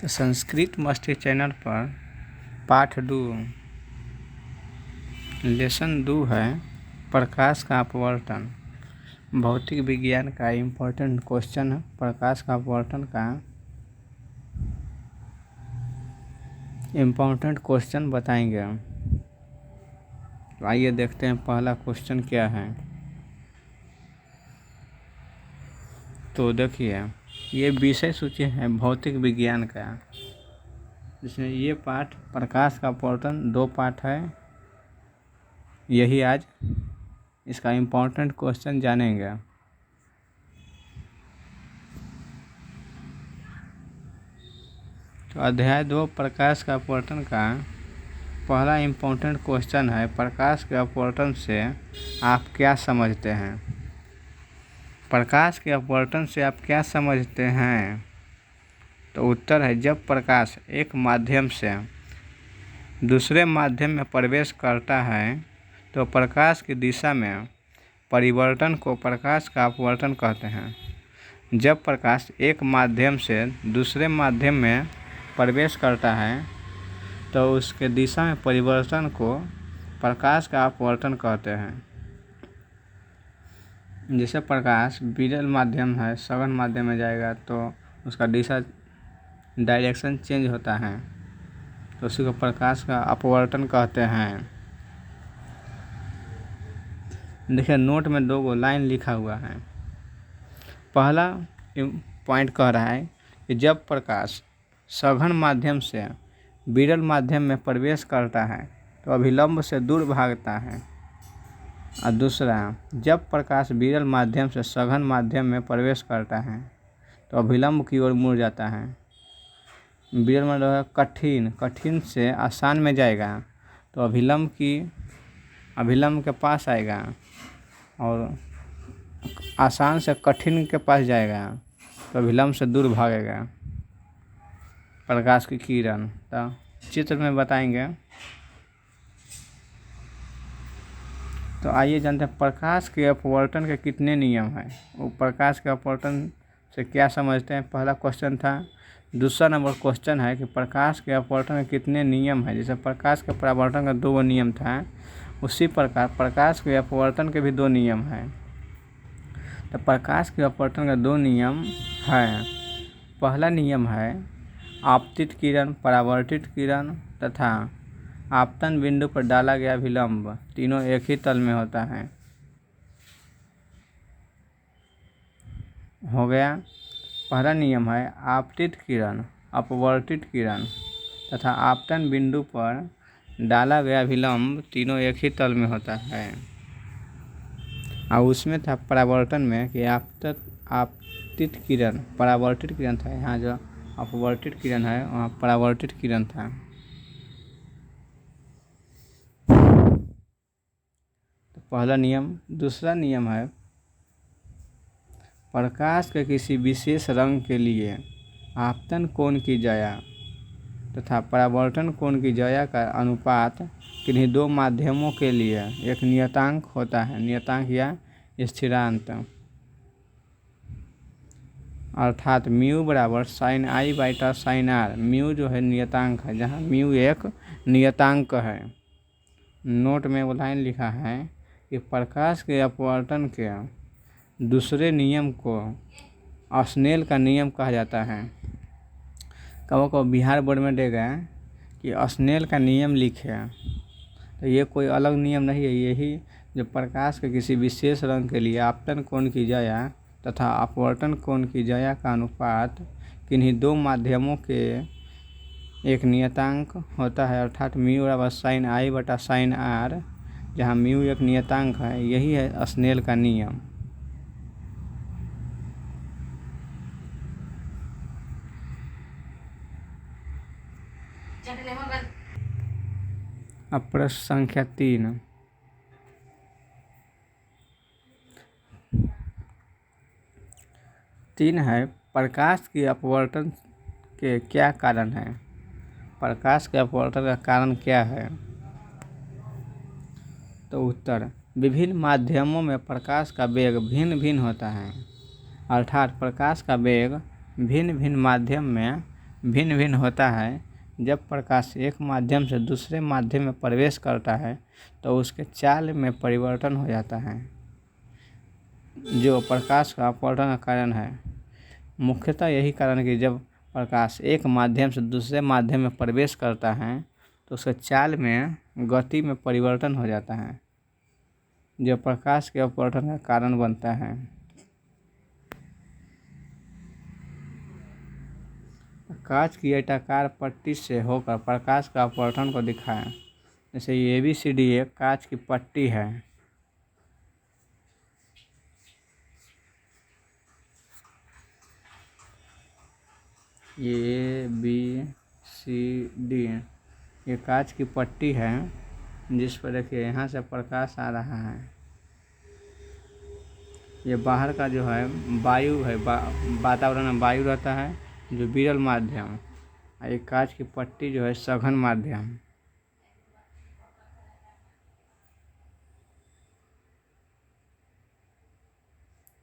तो संस्कृत मस्ती चैनल पर पाठ 2 लेसन 2 है प्रकाश का अपवर्तन। भौतिक विज्ञान का इम्पोर्टेंट क्वेश्चन है प्रकाश का अपवर्तन का इम्पोर्टेंट क्वेश्चन बताएंगे। तो आइए देखते हैं पहला क्वेश्चन क्या है। तो देखिए ये विषय सूची है भौतिक विज्ञान का, जिसमें ये पाठ प्रकाश का अपवर्तन 2 पाठ है। यही आज इसका इम्पोर्टेंट क्वेश्चन जानेंगे। तो अध्याय 2 प्रकाश का अपवर्तन का पहला इम्पोर्टेंट क्वेश्चन है प्रकाश के अपवर्तन से आप क्या समझते हैं। प्रकाश के अपवर्तन से आप क्या समझते हैं? तो उत्तर है जब प्रकाश एक माध्यम से दूसरे माध्यम में प्रवेश करता है तो प्रकाश की दिशा में परिवर्तन को प्रकाश का अपवर्तन कहते हैं। जब प्रकाश एक माध्यम से दूसरे माध्यम में प्रवेश करता है तो उसके दिशा में परिवर्तन को प्रकाश का अपवर्तन कहते हैं। जैसे प्रकाश विरल माध्यम है, सघन माध्यम में जाएगा तो उसका दिशा डायरेक्शन चेंज होता है, तो उसी को प्रकाश का अपवर्तन कहते हैं। देखिए नोट में 2 लाइन लिखा हुआ है। पहला पॉइंट कह रहा है कि जब प्रकाश सघन माध्यम से विरल माध्यम में प्रवेश करता है तो अभिलंब से दूर भागता है, और दूसरा जब प्रकाश विरल माध्यम से सघन माध्यम में प्रवेश करता है तो अभिलंब की ओर मुड़ जाता है। विरल माध्यम कठिन से आसान में जाएगा तो अभिलंब के पास आएगा, और आसान से कठिन के पास जाएगा तो अभिलंब से दूर भागेगा प्रकाश की किरण। तो चित्र में बताएंगे। तो आइए जानते हैं प्रकाश के अपवर्तन के कितने नियम हैं। वो प्रकाश के अपवर्तन से क्या समझते हैं, पहला क्वेश्चन था। दूसरा नंबर क्वेश्चन है कि प्रकाश के अपवर्तन के कितने नियम हैं। जैसे प्रकाश के परावर्तन का 2 नियम था, उसी प्रकार प्रकाश के अपवर्तन के भी 2 नियम हैं। तो प्रकाश के अपवर्तन का 2 नियम हैं। पहला नियम है आपतित किरण, परावर्तित किरण तथा आपतन बिंदु पर डाला गया विलंब तीनों एक ही तल में होता है। हो गया। पहला नियम है आपतित किरण, अपवर्तित किरण तथा आपतन बिंदु पर डाला गया विलंब तीनों एक ही तल में होता है। और उसमें था परावर्तन में कि आपतित किरण परावर्तित किरण था, यहाँ जो अपवर्तित किरण है वहाँ परावर्तित किरण था। तो पहला नियम। दूसरा नियम है प्रकाश के किसी विशेष रंग के लिए आपतन कोण की ज्या तथा परावर्तन कोण की ज्या का अनुपात किन्हीं 2 माध्यमों के लिए एक नियतांक होता है, नियतांक या स्थिरांक, अर्थात म्यू बराबर साइन आई बाईटा साइन आर। म्यू जो है नियतांक है, जहाँ म्यू एक नियतांक है। नोट में वो लाइन लिखा है कि प्रकाश के अपवर्तन के दूसरे नियम को स्नेल का नियम कहा जाता है। कबो को बिहार बोर्ड में देगा कि स्नेल का नियम लिखे, तो ये कोई अलग नियम नहीं है। यही जो प्रकाश के किसी विशेष रंग के लिए आपतन कोण की ज्या तथा अपवर्तन कोण की ज्या का अनुपात किन्हीं 2 माध्यमों के एक नियतांक होता है, अर्थात म्यू बराबर साइन आई बटा साइन आर, जहाँ म्यू एक नियतांक है। यही है स्नेल का नियम। अब प्रश्न संख्या 3 है प्रकाश के अपवर्तन के क्या कारण है। प्रकाश के अपवर्तन का कारण क्या है? तो उत्तर विभिन्न माध्यमों में प्रकाश का वेग भिन्न भिन्न होता है, अर्थात प्रकाश का वेग भिन्न भिन्न माध्यम में भिन्न भिन्न होता है। जब प्रकाश एक माध्यम से दूसरे माध्यम में प्रवेश करता है तो उसके चाल में परिवर्तन हो जाता है, जो प्रकाश का अपवर्तन का कारण है। मुख्यतः यही कारण है कि जब प्रकाश एक माध्यम से दूसरे माध्यम में प्रवेश करता है तो उसके चाल में गति में परिवर्तन हो जाता है, जो प्रकाश के अपवर्तन का कारण बनता है। कांच की आयताकार पट्टी से होकर प्रकाश का अपवर्तन को दिखाया। जैसे ये ABCD एक कांच की पट्टी है। ये ABCD ये कांच की पट्टी है, जिस पर देखिए यहाँ से प्रकाश आ रहा है। ये बाहर का जो है वायु है, वातावरण में वायु रहता है जो विरल माध्यम, और एक कांच की पट्टी जो है सघन माध्यम।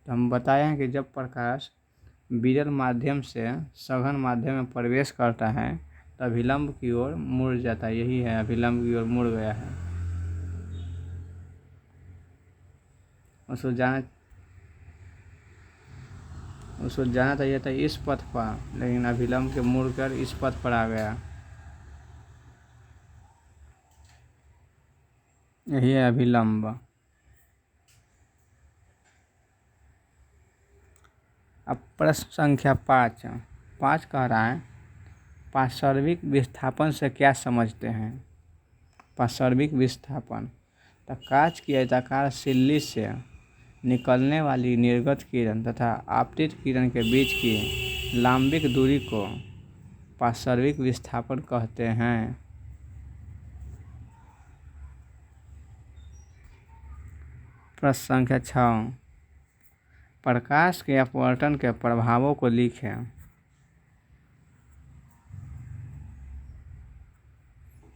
तो हम बताए हैं कि जब प्रकाश विरल माध्यम से सघन माध्यम में प्रवेश करता है तो अभिलंब की ओर मुड़ जाता है। यही है, अभिलंब की ओर मुड़ गया है। उसको जाना चाहिए था इस पथ पर, लेकिन अभिलंब के मुड़कर इस पथ पर आ गया। यही है अभिलंब। अब प्रश्न संख्या 5 कह रहा है पार्श्विक विस्थापन से क्या समझते हैं। पार्श्विक विस्थापन तो कांच की आयताकार सिल्ली से निकलने वाली निर्गत किरण तथा आपतित किरण के बीच की लंबिक दूरी को पार्श्विक विस्थापन कहते हैं। प्रश्न संख्या 6 प्रकाश के अपवर्तन के प्रभावों को लिखें।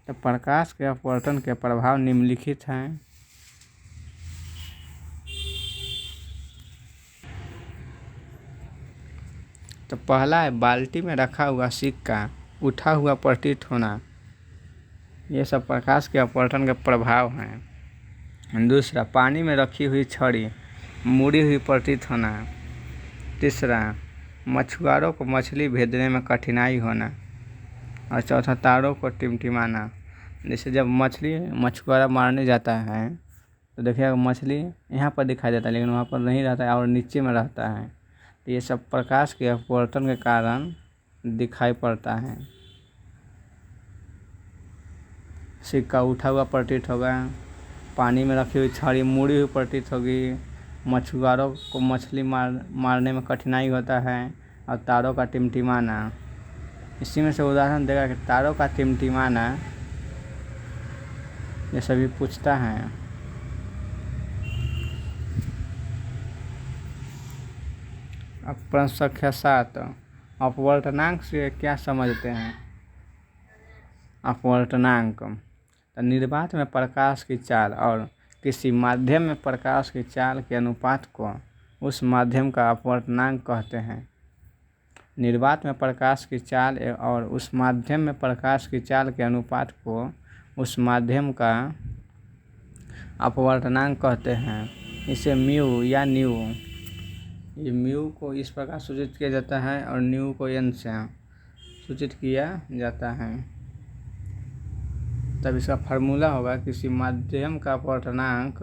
तो प्रकाश के अपवर्तन के प्रभाव निम्नलिखित हैं। तो पहला है बाल्टी में रखा हुआ सिक्का उठा हुआ प्रतीत होना, ये सब प्रकाश के अपवर्तन के प्रभाव हैं। दूसरा, पानी में रखी हुई छड़ी मुड़ी हुई प्रतीत होना। तीसरा, मछुआरों को मछली भेजने में कठिनाई होना। और चौथा, तारों को टिमटिमाना। जैसे जब मछुआरा मारने जाता है तो देखिएगा मछली यहाँ पर दिखाई देता है, लेकिन वहाँ पर नहीं रहता है और नीचे में रहता है। तो ये सब प्रकाश के अपवर्तन के कारण दिखाई पड़ता है। सिक्का उठा हुआ प्रतीत होगा, पानी में रखी हुई छड़ी मुड़ी हुई प्रतीत होगी, मछुआरों को मछली मारने में कठिनाई होता है, और तारों का टिमटिमाना। इसी में से उदाहरण देगा कि तारों का टिमटिमाना ये सभी पूछता है। अब प्रश्न संख्या 7 अपवर्तनांक से क्या समझते हैं। अपवर्तनांक तो निर्वात में प्रकाश की चाल और किसी माध्यम में प्रकाश की चाल के अनुपात को उस माध्यम का अपवर्तनांक कहते हैं। निर्वात में प्रकाश की चाल और उस माध्यम में प्रकाश की चाल के अनुपात को उस माध्यम का अपवर्तनांक कहते हैं। इसे म्यू या न्यू, ये म्यू को इस प्रकार सूचित किया जाता है और न्यू को n से सूचित किया जाता है। तब इसका फार्मूला होगा किसी माध्यम का अपवर्तनांक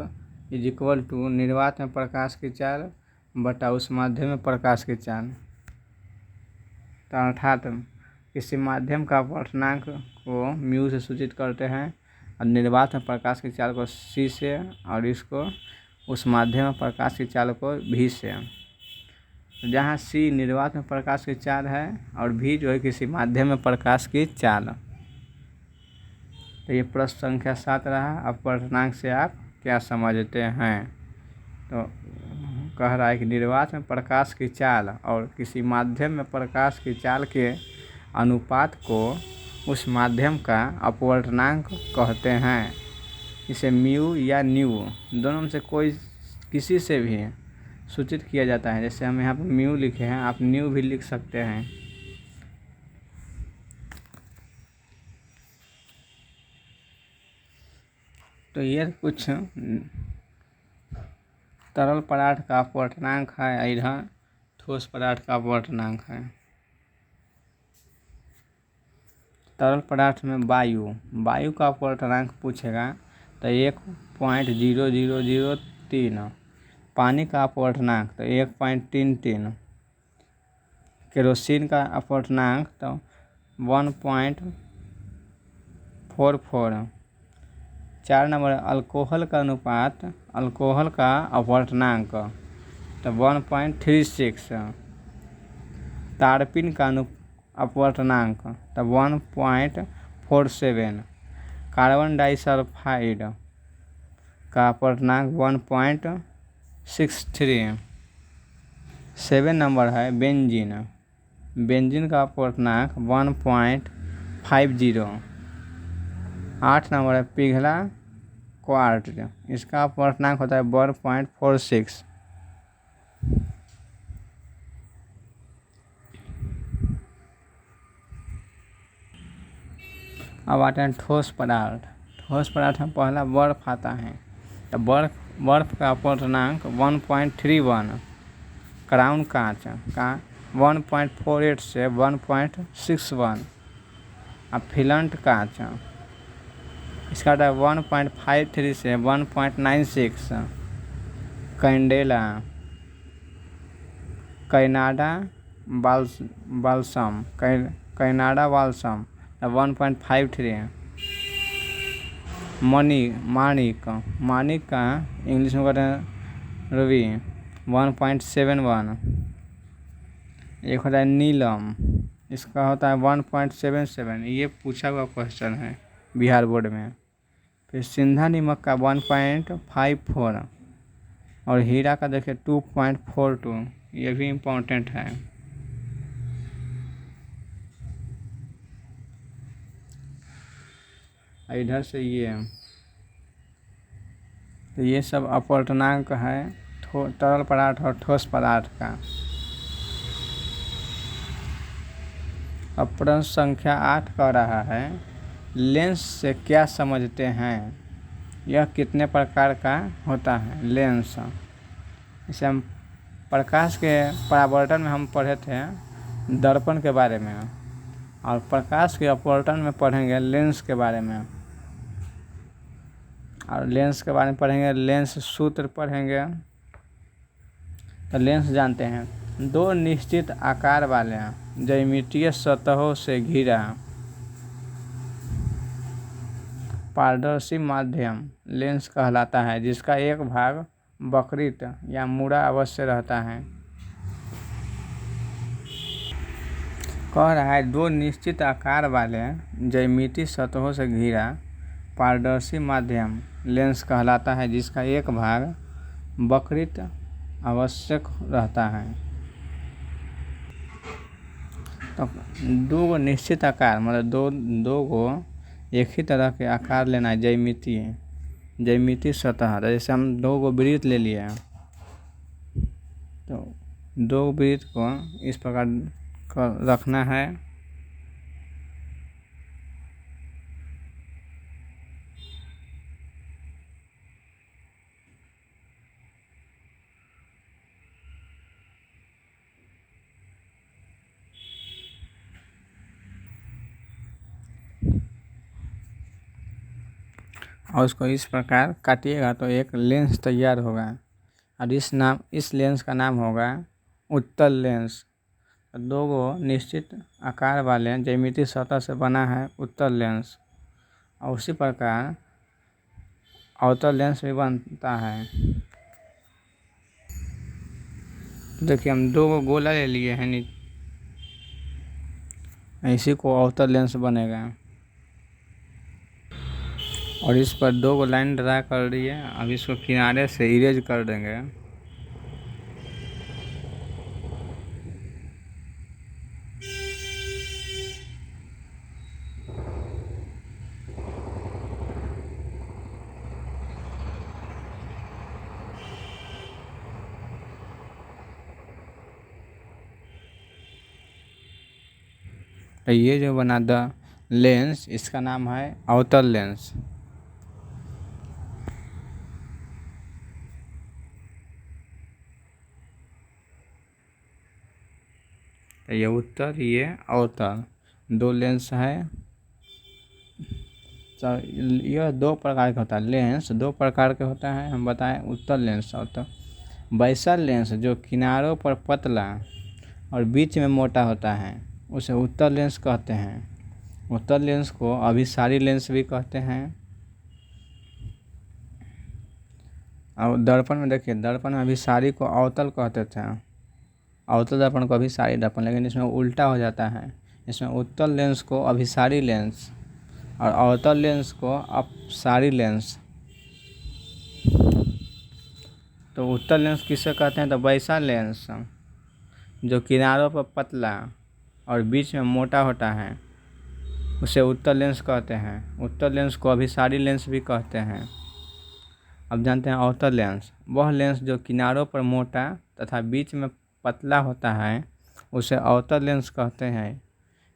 इज इक्वल टू निर्वात में प्रकाश की चाल बटा उस माध्यम में प्रकाश की चाल। तो अर्थात किसी माध्यम का अपवर्तनांक को म्यू से सूचित करते हैं और निर्वात में प्रकाश की चाल को c से और इसको उस माध्यम में प्रकाश की चाल को v से। जहाँ c निर्वात में प्रकाश की चाल है और v जो है किसी माध्यम में प्रकाश की चाल। तो ये प्रश्न संख्या 7 रहा। अपवर्तनांक से आप क्या समझते हैं। तो कह रहा है कि निर्वात में प्रकाश की चाल और किसी माध्यम में प्रकाश की चाल के अनुपात को उस माध्यम का अपवर्तनांक कहते हैं। इसे म्यू या न्यू दोनों में से कोई किसी से भी सूचित किया जाता है। जैसे हम यहाँ पर म्यू लिखे हैं, आप न्यू भी लिख सकते हैं। तो ये कुछ तरल पदार्थ का अपवर्तनांक है, इधर ठोस पदार्थ का अपवर्तनांक है। तरल पदार्थ में वायु का अपवर्तनांक पूछेगा तो 1.0003। पानी का अपवर्तनांक तो 1.33। केरोसिन का अपवर्तनांक तो 1.44। 4 नंबर अल्कोहल का अनुपात, अल्कोहल का अपवर्तनांक तो 1.36। तारपीन का अपवर्तनांक तो 1.47। कार्बन डाइसल्फाइड का अपवर्तनांक 1.63। 7 नंबर है बेंजीन का अपवर्तनांक 1.50। 8 नंबर है पिघला क्वार्ट्ज, इसका अपवर्तनांक होता है 1.46। अब आते हैं ठोस पदार्थ। ठोस पदार्थ में पहला बर्फ आता है, तो बर्फ का अपवर्तनांक 1.31। क्राउन कांच का 1.48 से 1.61। अब फिलंट कांच इसका होता है 1.53 से 1.96। Candela, balsam 1.53। मानिक का इंग्लिश में कहते हैं रूबी 1.71। एक होता है नीलम, इसका होता है 1.77। ये पूछा हुआ क्वेश्चन है बिहार बोर्ड में। फिर सिंधा नमक का 1.54 और हीरा का देखिए 2.42। ये भी इम्पोर्टेंट है। इधर से ये सब अपवर्तनांक है तरल पदार्थ और ठोस पदार्थ का। अब प्रश्न संख्या 8 कह रहा है लेंस से क्या समझते हैं, यह कितने प्रकार का होता है लेंस। इसे हम प्रकाश के परावर्तन में हम पढ़े थे दर्पण के बारे में, और प्रकाश के अपवर्तन में पढ़ेंगे लेंस के बारे में, और लेंस के बारे में पढ़ेंगे लेंस सूत्र पढ़ेंगे। तो लेंस जानते हैं, दो निश्चित आकार वाले ज्यामितीय सतहों से घिरा पारदर्शी माध्यम लेंस कहलाता है, जिसका एक भाग वक्रित या मुड़ा अवश्य रहता है। कह रहा है दो निश्चित आकार वाले ज्यामितीय सतहों से घिरा पारदर्शी माध्यम लेंस कहलाता है, जिसका एक भाग वक्रित आवश्यक रहता है। तो दो निश्चित आकार मतलब दो को एक ही तरह के आकार लेना है ज्यामितीय सतह। जैसे हम दो को वृत्त ले लिए, तो दो वृत्त को इस प्रकार रखना है। और उसको इस प्रकार काटिएगा तो एक लेंस तैयार होगा, और इस लेंस का नाम होगा उत्तल लेंस। दो गो निश्चित आकार वाले ज्यामितीय सतह से बना है उत्तल लेंस, और उसी प्रकार अवतल लेंस भी बनता है। देखिए हम दो गो गोला ले लिए हैं, इसी को अवतल लेंस बनेगा। और इस पर दो गो लाइन ड्रा कर दिए, अब इसको किनारे से इरेज कर देंगे। तो ये जो बना द लेंस, इसका नाम है अवतल लेंस। तो ये उत्तर, ये अवतल, दो लेंस है। तो यह दो प्रकार का होता है, लेंस दो प्रकार के होता है, हम बताएं उत्तल लेंस और बैसल लेंस जो किनारों पर पतला और बीच में मोटा होता है उसे उत्तल लेंस कहते हैं। उत्तल लेंस को अभिसारी लेंस भी कहते हैं। और दर्पण में देखिए, दर्पण में अभिसारी को अवतल कहते थे, अवतल दर्पण को अभिसारी दर्पण, लेकिन इसमें उल्टा हो जाता है। इसमें उत्तल लेंस को अभिसारी लेंस और अवतल लेंस को अपसारी लेंस। तो उत्तल लेंस किसे कहते हैं? तो वैसा लेंस जो किनारों पर पतला और बीच में मोटा होता है उसे उत्तल लेंस कहते हैं। उत्तल लेंस को अभिसारी लेंस भी कहते हैं। अब जानते हैं अवतल लेंस, वह लेंस जो किनारों पर मोटा तथा बीच में पतला होता है उसे अवतल लेंस कहते हैं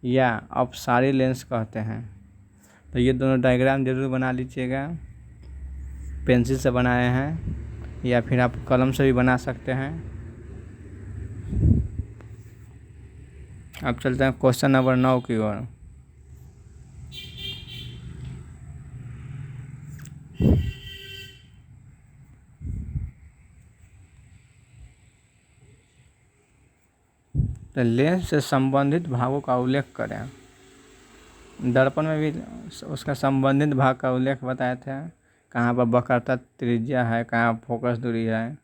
या अपसारी लेंस कहते हैं। तो ये दोनों डायग्राम जरूर बना लीजिएगा, पेंसिल से बनाए हैं या फिर आप कलम से भी बना सकते हैं। अब चलते हैं क्वेश्चन नंबर 9 की ओर। तो लेंस से संबंधित भागों का उल्लेख करें। दर्पण में भी उसका संबंधित भाग का उल्लेख बताए थे, कहाँ पर वक्रता त्रिज्या है, कहाँ फोकस दूरी है।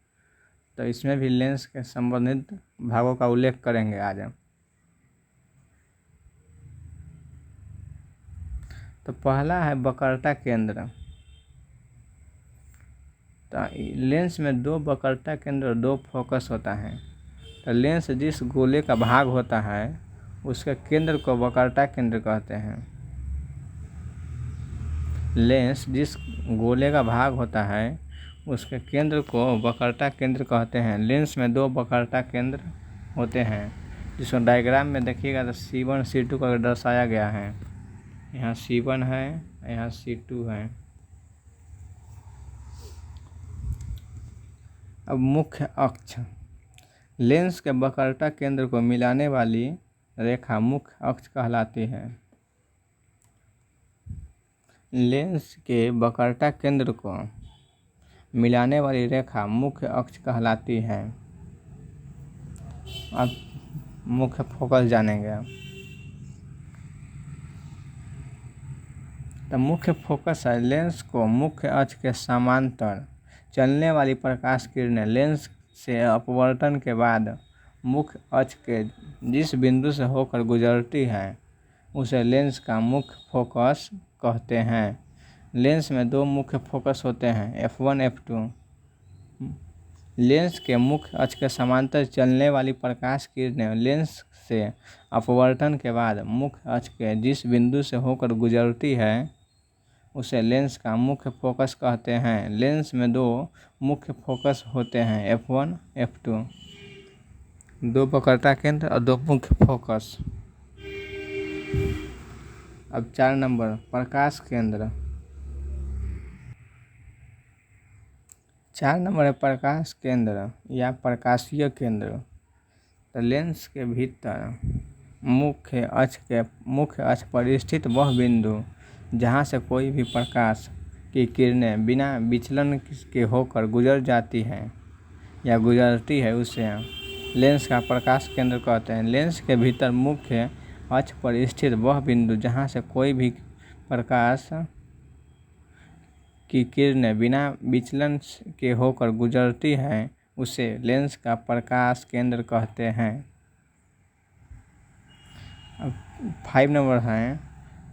तो इसमें भी लेंस के संबंधित भागों का उल्लेख करेंगे आज हम। तो पहला है वक्रता केंद्र। तो लेंस में दो वक्रता केंद्र और दो फोकस होता है। तो लेंस जिस गोले का भाग होता है उसके केंद्र को वक्रता केंद्र कहते हैं। लेंस जिस गोले का भाग होता है उसके केंद्र को वक्रता केंद्र कहते हैं। लेंस में दो वक्रता केंद्र होते हैं, जिसको डायग्राम में देखिएगा तो C1 C2 का दर्शाया गया है। यहाँ C1 है, यहाँ C2 है। अब मुख्य अक्ष, लेंस के वक्रता केंद्र को मिलाने वाली रेखा मुख्य अक्ष कहलाती है। लेंस के वक्रता केंद्र को मिलाने वाली रेखा मुख्य अक्ष कहलाती है। अब मुख्य फोकस जानेंगे। तो मुख्य फोकस है लेंस को मुख्य अक्ष के समांतर चलने वाली प्रकाश किरणें लेंस से अपवर्तन के बाद मुख्य अक्ष के जिस बिंदु से होकर गुजरती है उसे लेंस का मुख्य फोकस कहते हैं। लेंस में दो मुख्य फोकस होते हैं, F1 F2। लेंस के मुख्य अक्ष के समांतर चलने वाली प्रकाश किरणें लेंस से अपवर्तन के बाद मुख्य अक्ष के जिस बिंदु से होकर गुजरती है उसे लेंस का मुख्य फोकस कहते हैं। लेंस में दो मुख्य फोकस होते हैं, F1 F2, दो वक्रता केंद्र और दो मुख्य फोकस। अब 4 नंबर प्रकाश केंद्र। 4 नंबर है प्रकाश केंद्र या प्रकाशीय केंद्र। तो लेंस के भीतर मुख्य अक्ष पर स्थित वह बिंदु जहाँ से कोई भी प्रकाश की किरणें बिना विचलन के होकर गुजर जाती है या गुजरती है उसे लेंस का प्रकाश केंद्र कहते हैं। लेंस के भीतर मुख्य अक्ष पर स्थित वह बिंदु जहाँ से कोई भी प्रकाश की किरणें बिना विचलन के होकर गुजरती है उसे लेंस का प्रकाश केंद्र कहते हैं। अब 5 नंबर है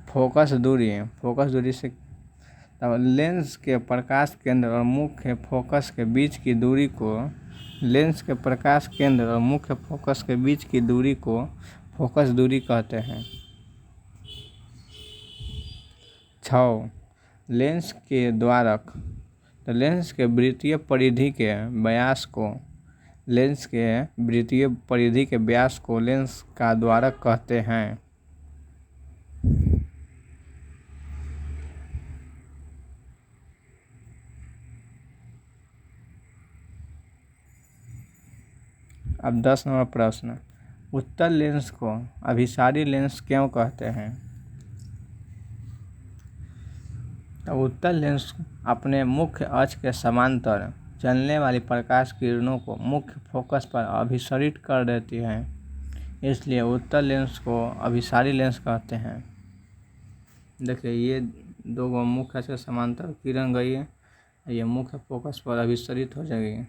फोकस दूरी। फोकस दूरी से तब लेंस के प्रकाश केंद्र और मुख्य फोकस के बीच की दूरी को लेंस के प्रकाश केंद्र और मुख्य फोकस के बीच की दूरी को फोकस दूरी कहते हैं। 6 लेंस के द्वारक। तो लेंस के वृत्तीय परिधि के व्यास को लेंस का द्वारक कहते हैं। अब 10 नंबर प्रश्न, उत्तल लेंस को अभिसारी लेंस क्यों कहते हैं? तो उत्तल लेंस अपने मुख्य अक्ष के समांतर चलने वाली प्रकाश किरणों को मुख्य फोकस पर अभिसरित कर देती है, इसलिए उत्तल लेंस को अभिसारी लेंस कहते हैं। देखिए ये दो मुख्य अक्ष के समांतर किरण गई है, ये मुख्य फोकस पर अभिसरित हो जाएगी।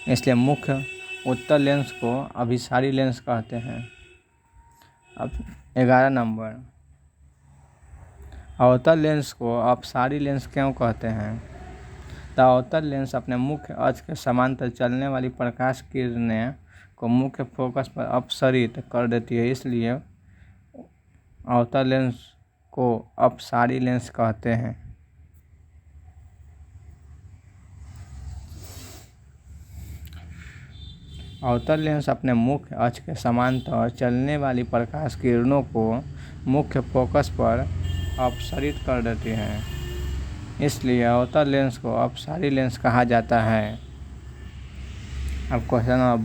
इसलिए मुख्य उत्तल लेंस को अभिसारी लेंस कहते हैं। अब 11 नंबर, अवतल लेंस को अपसारी लेंस क्यों कहते हैं? तो अवतल लेंस अपने मुख्य अक्ष के समांतर चलने वाली प्रकाश किरणें को मुख्य फोकस पर अपसरित कर देती है, इसलिए अवतल लेंस को अपसारी लेंस कहते हैं। अवतल लेंस अपने मुख्य अक्ष के समांतर चलने वाली प्रकाश किरणों को मुख्य फोकस पर अपसरित कर देती हैं, इसलिए अवतल लेंस को अपसारी लेंस कहा जाता है। अब क्वेश्चन नंबर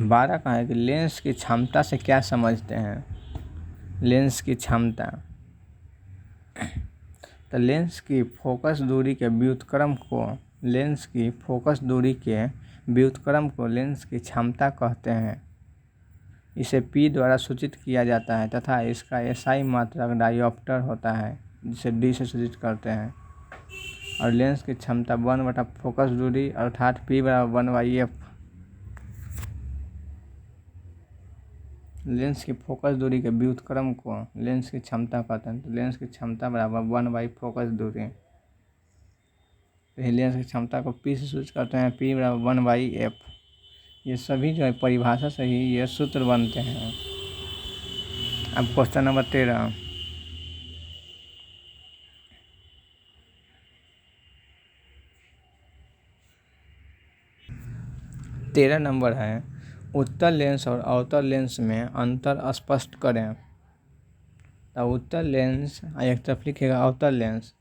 12 का है कि लेंस की क्षमता से क्या समझते हैं? लेंस की क्षमता, तो लेंस की फोकस दूरी के व्युत्क्रम को लेंस की क्षमता कहते हैं। इसे P द्वारा सूचित किया जाता है तथा इसका SI मात्रक डायोप्टर होता है, जिसे D से सूचित करते हैं। और लेंस की क्षमता 1 फोकस दूरी अर्थात P = 1/f। लेंस की फोकस दूरी के व्युत्क्रम को लेंस की क्षमता कहते हैं। तो लेंस की क्षमता बराबर 1 फोकस दूरी। तो लेंस की क्षमता को P से सूचित करते हैं, P = 1/f। ये सभी जो है परिभाषा से ही ये सूत्र बनते हैं। अब क्वेश्चन नंबर 13, नंबर है उत्तल लेंस और अवतल लेंस में अंतर स्पष्ट करें। तो उत्तल लेंस एक तरफ लिखेगा अवतल लेंस,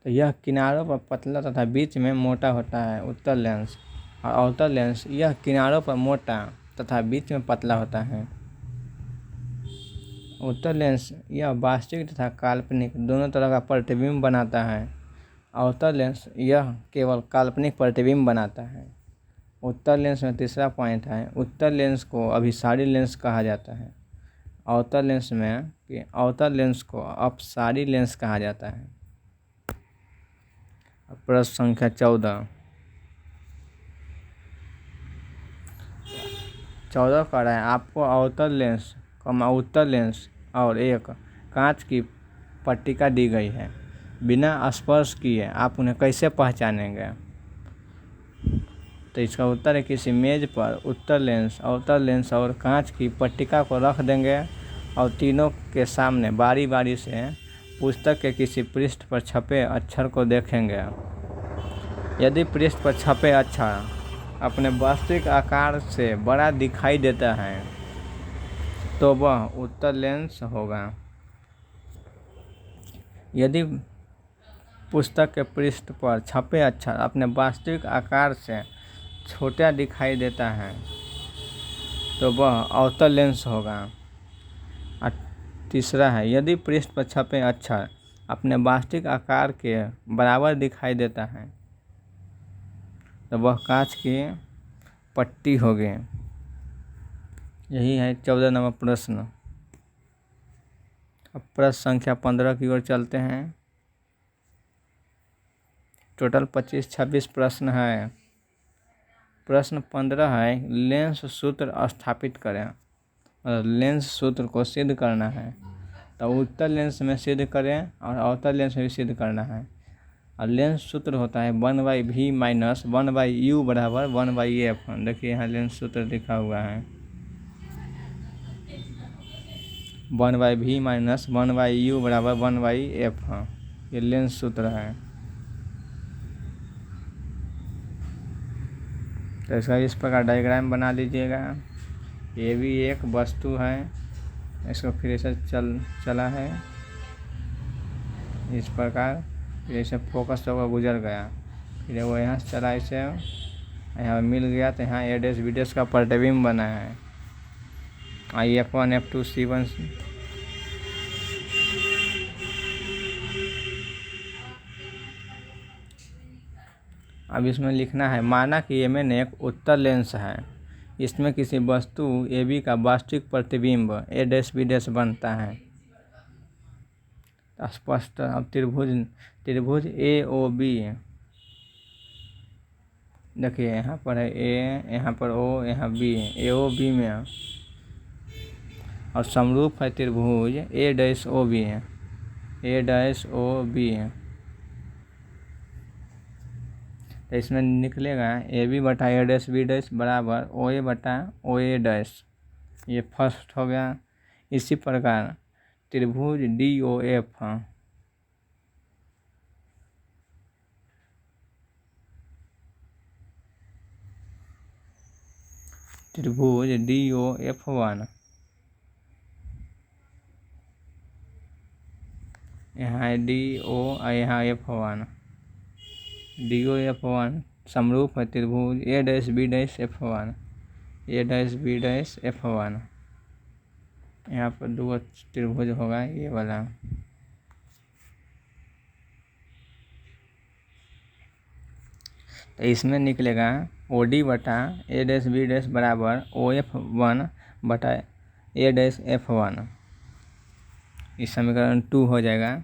तो यह किनारों पर पतला तथा बीच में मोटा होता है उत्तल लेंस, और अवतल लेंस यह किनारों पर मोटा तथा बीच में पतला होता है। उत्तल लेंस यह वास्तविक तथा काल्पनिक दोनों तरह का प्रतिबिंब बनाता है, अवतल लेंस यह केवल काल्पनिक प्रतिबिंब बनाता है। उत्तल लेंस में तीसरा पॉइंट है, उत्तल लेंस को अभिसारी लेंस कहा जाता है, अवतल लेंस को अपसारी लेंस कहा जाता है। प्रश्न संख्या 14 कह रहा है आपको अवतल लेंस, उत्तल लेंस और एक कांच की पट्टिका दी गई है, बिना स्पर्श किए आप उन्हें कैसे पहचानेंगे? तो इसका उत्तर है किसी मेज पर उत्तल लेंस, अवतल लेंस और कांच की पट्टिका को रख देंगे और तीनों के सामने बारी बारी से पुस्तक के किसी पृष्ठ पर छपे अक्षर को देखेंगे। यदि पृष्ठ पर छपे अक्षर अपने वास्तविक आकार से बड़ा दिखाई देता है तो वह उत्तल लेंस होगा। यदि पुस्तक के पृष्ठ पर छपे अक्षर अपने वास्तविक आकार से छोटा दिखाई देता है तो वह अवतल लेंस होगा। और तीसरा है, यदि पृष्ठ पर छपे अक्षर अपने वास्तविक आकार के बराबर दिखाई देता है तो वह कांच की पट्टी होगी। यही है 14 नंबर प्रश्न। अब प्रश्न संख्या 15 की ओर चलते हैं। टोटल 25-26 प्रश्न है। प्रश्न 15 है, लेंस सूत्र स्थापित करें। लेंस सूत्र को सिद्ध करना है, तो उत्तल लेंस में सिद्ध करें और अवतल लेंस में भी सिद्ध करना है। और लेंस सूत्र होता है 1/v - 1/u = 1/f। देखिए यहाँ लेंस सूत्र लिखा हुआ है 1/v - 1/u = 1/f। ये लेंस सूत्र है। तो इसका इस प्रकार डायग्राम बना लीजिएगा। ये भी एक वस्तु है, इसको फिर ऐसे चला है इस प्रकार, फिर ऐसे फोकस होकर गुजर गया, फिर वो यहाँ से चला इसे, यहाँ मिल गया तो यहाँ ए डैश बी डैश का प्रतिबिंब बना है। आई F1 F2 C1 अब इसमें लिखना है, माना कि एमएन एक उत्तल लेंस है, इसमें किसी वस्तु ए बी का वास्तविक प्रतिबिंब ए डैश बी डैश बनता है। स्पष्ट। अब त्रिभुज ए ओ बी, देखिए यहाँ पर है ए, यहाँ पर ओ, यहाँ बी, ए ओ बी में, और समरूप है त्रिभुज A dash O B, A dash O B. तो इसमें निकलेगा ए बी बटा ए डैश बी डैश बराबर ओ ए बटा ओ ए डैश, ये फर्स्ट हो गया। इसी प्रकार त्रिभुज डी ओ एफ, त्रिभुज डी ओ एफ वन, यहाँ डी ओ और यहाँ F one, D O F one समरूप है त्रिभुज A dash B dash F one, A dash B dash F one. यहाँ पर दो त्रिभुज होगा ये वाला। तो इसमें निकलेगा ओ डी बटा ए डैश बी डैश बराबर ओ एफ वन बटा ए डैश एफ वन, इस समीकरण 2 हो जाएगा।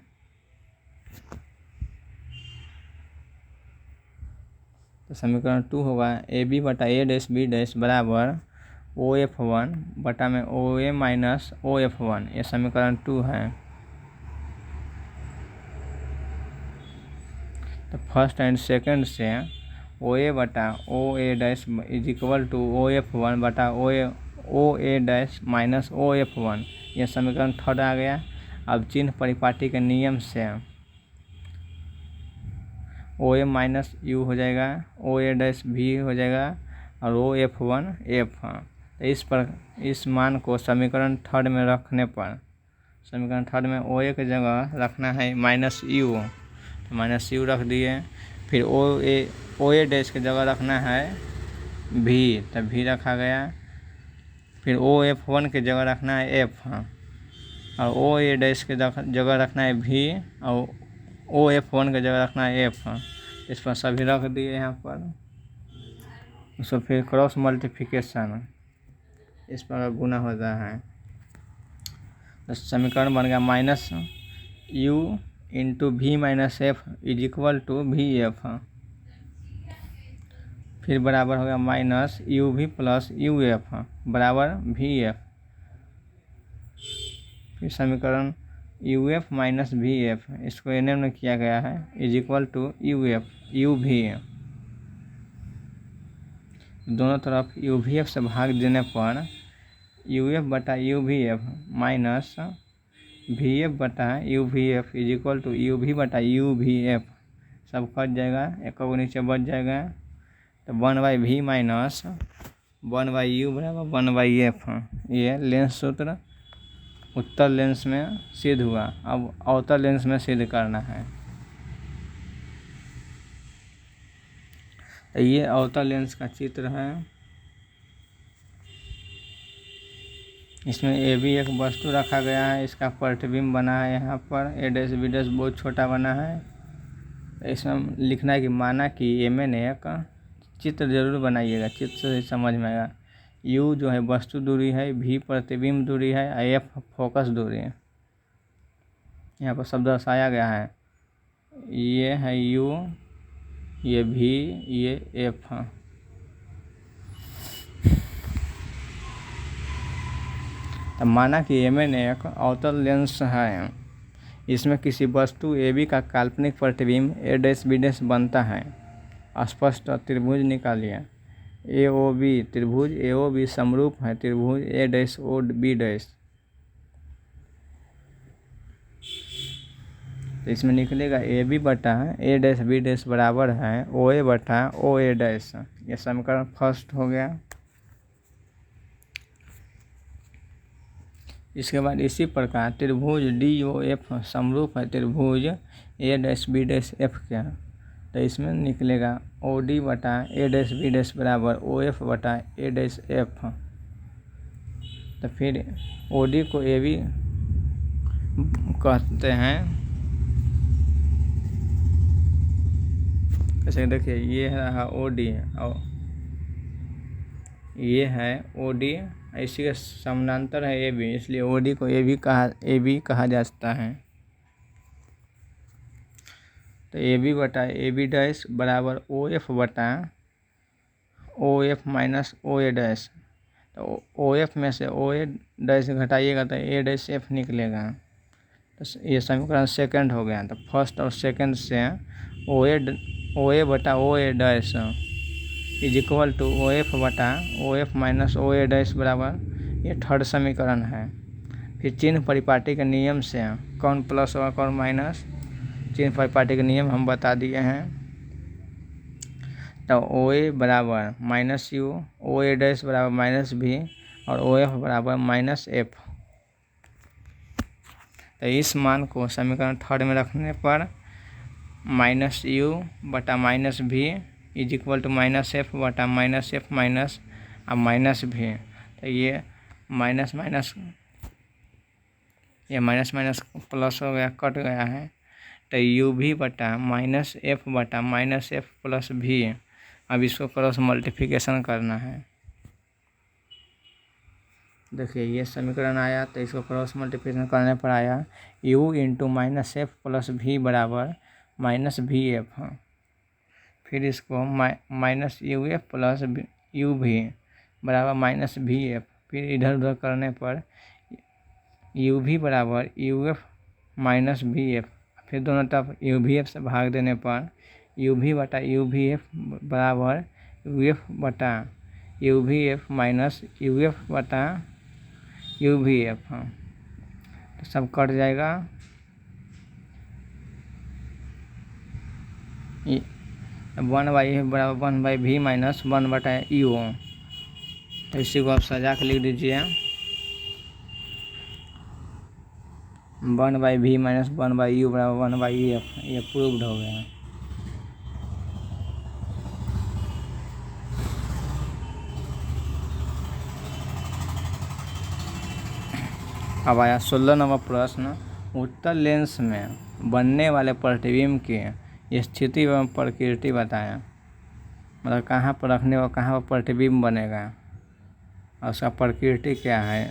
तो समीकरण 2 होगा ए बी बटा ए डैश बी डैश बराबर ओ एफ वन बटा में ओ ए माइनस ओ एफ वन, ये समीकरण 2 है। तो फर्स्ट एंड सेकंड से ओ ए बटा O A dash is equal to O F one बटा O A dash minus O F one, यह समीकरण 3 आ गया। अब चिन्ह परिपाटी के नियम से ओ ए माइनस यू हो जाएगा, ओ ए डैश भी हो जाएगा, और ओ एफ वन एफ। तो इस मान को समीकरण 3 में रखने पर, समीकरण 3 में ओ ए की जगह रखना है माइनस यू, तो माइनस यू रख दिए। फिर ओ ए डैश की जगह रखना है भी, तब भी रखा गया। फिर ओ एफ वन की जगह रखना है एफ, और ओ ए डैश की जगह रखना है भी, और ओ एफ वन की जगह रखना है एफ। इस पर सभी रख दिए यहाँ पर। उसको फिर क्रॉस मल्टीप्लिकेशन, इस पर गुना होता है। तो समीकरण बन गया minus u into v minus f is equal to v f, फिर बराबर हो गया minus u v plus u f बराबर भी एफ। फिर समीकरण u f minus v f, इसको एन में किया गया है, is equal to u f u v. दोनों तरफ यू भी एफ से भाग देने पर यू एफ बटा u v f minus v f बटा u v f is equal to u v बटा यू भी एफ, सब कट जाएगा, एक को नीचे बच जाएगा। तो 1/v माइनस 1/u बराबर 1/f, ये लेंस सूत्र उत्तल लेंस में सिद्ध हुआ। अब अवतल लेंस में सिद्ध करना है। तो ये अवतल लेंस का चित्र है। इसमें ए भी एक वस्तु रखा गया है, इसका प्रतिबिंब बना है यहाँ पर, ए डैश बी डैश बहुत छोटा बना है। इसमें लिखना है कि माना कि एम एन एक चित्र जरूर बनाइएगा, चित्र से समझ में आएगा। यू जो है वस्तु दूरी है, भी प्रतिबिंब दूरी है, एफ फोकस दूरी है। यहाँ पर सब दर्शाया गया है, ये है यू, ये भी, ये एफ। तो माना कि एम एन एक अवतल लेंस है, इसमें किसी वस्तु ए बी का काल्पनिक प्रतिबिंब ए डैश बी डैश बनता है। स्पष्ट त्रिभुज निकालिए ए ओ बी, त्रिभुज ए ओ बी समरूप है त्रिभुज A dash O B dash. तो इसमें निकलेगा ए बी बटा ए डैश बी डैश बराबर है ओ ए बटा ओ ए डैश, ये समीकरण फर्स्ट हो गया। इसके बाद इसी प्रकार त्रिभुज डी ओ एफ समरूप है त्रिभुज A dash B dash F क्या, तो इसमें निकलेगा ओ डी बटा ए डैश बी डैश बराबर ओ एफ बटा ए डैश एफ। तो फिर ओ डी को ए बी कहते हैं। कैसे, देखिए ये रहा ओ डी और ये है ओ डी, इसी का समानांतर है ए बी, इसलिए ओ डी को ए बी कहा जाता है। तो ए बी बटा ए बी डैश बराबर ओ एफ बटा O F minus O A dash. तो ओ एफ में से ओ ए डैश घटाइएगा तो ए डैश एफ निकलेगा। तो ये समीकरण सेकंड हो गया। तो फर्स्ट और सेकंड से ओ ए बटा O A dash is equal to O F बटा O F minus O A dash बराबर, ये थर्ड समीकरण है। फिर चिन्ह परिपाटी के नियम से कौन प्लस होगा कौन माइनस, चिन्ह परिपाटी के नियम हम बता दिए हैं। तो ओ ए बराबर minus u, O A dash बराबर माइनस भी और ओ एफ बराबर माइनस एफ। तो इस मान को समीकरण थर्ड में रखने पर माइनस यू बटा minus v is equal to minus f बटा माइनस एफ माइनस अब माइनस भी। तो ये माइनस माइनस प्लस हो गया, कट गया है। तो यू भी बटा माइनस एफ प्लस भी। अब इसको क्रॉस मल्टीप्लिकेशन करना है। देखिए ये समीकरण आया, तो इसको क्रॉस मल्टीप्लिकेशन करने पर आया u into minus F plus भी बराबर माइनस भी एफ। फिर इसको minus U F plus you भी बराबर माइनस भी एफ। फिर इधर उधर करने पर यू भी बराबर you f minus v f. फिर दोनों तरफ यू भी एफ से भाग देने पर यू भी बटा यू भी एफ बराबर यू एफ बटा u v f minus you f बटा यू भी एफ। तो सब कट जाएगा। 1/f बराबर 1/v माइनस 1/u। तो इसी को आप सजा के लिख दीजिए 1/v माइनस 1/u बराबर 1/f। ये प्रूव्ड हो गया। अब आया 16 नंबर प्रश्न। उत्तल लेंस में बनने वाले प्रतिबिंब की स्थिति एवं प्रकृति बताएं। मतलब कहाँ पर रखने और कहाँ पर प्रतिबिंब बनेगा और उसका प्रकृति क्या है।